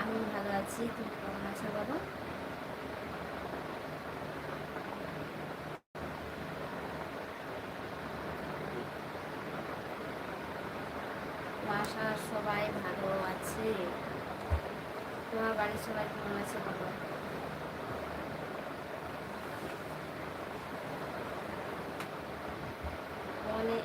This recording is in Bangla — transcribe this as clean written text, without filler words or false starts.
আমি ভালো আছি, তুমি কেমন আছো বলো? বাসার সবাই ভালো আছে। তোমার বাড়ির সবাই কেমন আছে বলো? ফোনে